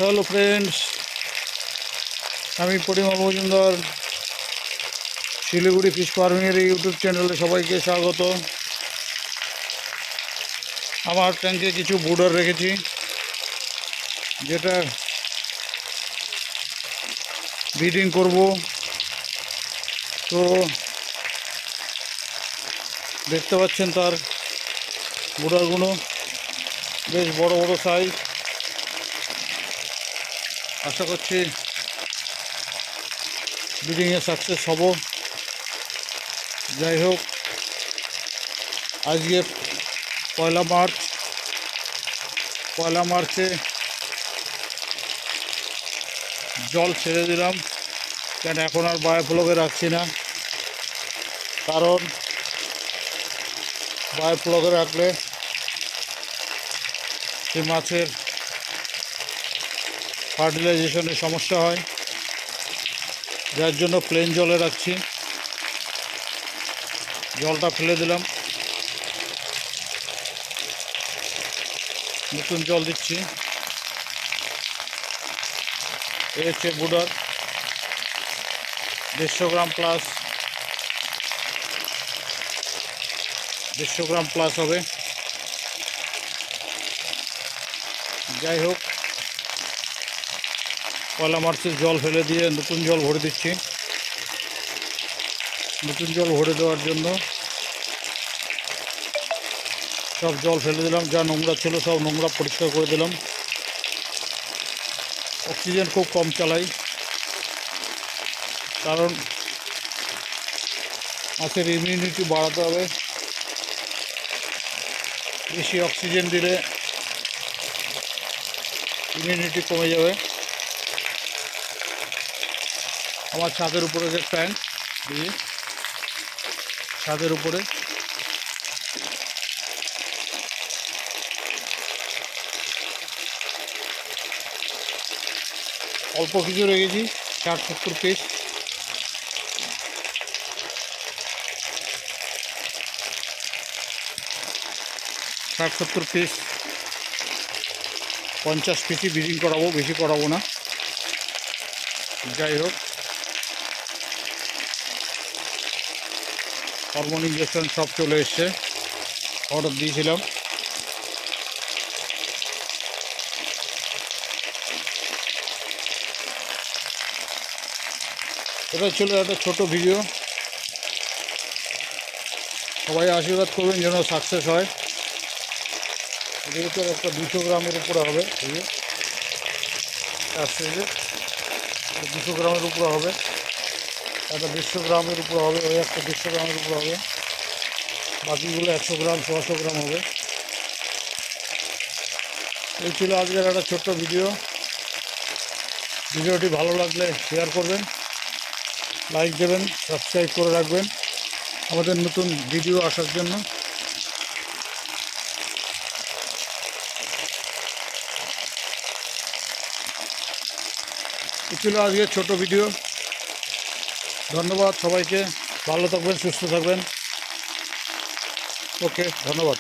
Hello friends, আমি Parimal Majumdar. Siliguri fish ফার্মিংয়ের YouTube চ্যানেলে সবাইকে স্বাগত। আমার ট্যাঙ্কে কিছু ব্রুডার রেখেছি, যেটা ব্রিডিং করব। তো দেখতে পাচ্ছেন তার ব্রুডারগুলো বেশ বড় বড় সাইজ। আশা করছি ব্রিডিংয়ে সাকসেস হব। যাই হোক, আজকে পয়লা মার্চে জল ছেড়ে দিলাম, কেন এখন আর বায়োফ্লকে রাখছি না। কারণ বায়োফ্লকে রাখলে সে মাছের ফার্টিলাইজেশনের সমস্যা হয়, যার জন্য প্লেন জলে রাখছি। জলটা ফেলে দিলাম, নতুন জল দিচ্ছি। এই হচ্ছে ব্রুডার, 150 গ্রাম প্লাস, 150 গ্রাম প্লাস হবে। যাই হোক, পয়লা মার্চের জল ফেলে দিয়ে নতুন জল ভরে দিচ্ছি। নতুন জল ভরে দেওয়ার জন্য সব জল ফেলে দিলাম, যা নোংরা ছিল সব নোংরা পরিষ্কার করে দিলাম। অক্সিজেন খুব কম চালাই, কারণ মাছের ইমিউনিটি বাড়াতে হবে। বেশি অক্সিজেন দিলে ইমিউনিটি কমে যাবে। আমার ছাদের উপরে যে ট্যাঙ্ক, ছাদের উপরে অল্প কিছু রেখেছি, 60-70 পিস। ষাট 70 পিস, 50 পিসই ব্রিডিং করাবো, বেশি করাবো না। যাই হোক, হরমোন ইঞ্জেকশন সব চলে এসছে, অর্ডার দিয়েছিলাম। এটা ছিল একটা ছোট ভিডিও। সবাই আশীর্বাদ করবেন যেন সাকসেস হয়। যেহেতু একটা 200 গ্রামের উপরে হবে, তার সাইজে 200 গ্রামের উপরে হবে, একটা 150 গ্রামের উপরে হবে, ওই একটা 150 গ্রামের উপরে হবে, বাকিগুলো 100 গ্রাম 100 গ্রাম হবে। এই ছিল আজকের একটা ছোট্ট ভিডিও। ভিডিওটি ভালো লাগলে শেয়ার করবেন, লাইক দেবেন, সাবস্ক্রাইব করে রাখবেন আমাদের নতুন ভিডিও আসার জন্য। এই ছিল আজকের ছোট ভিডিও। ধন্যবাদ সবাইকে, ভালো থাকবেন, সুস্থ থাকবেন। ওকে, ধন্যবাদ।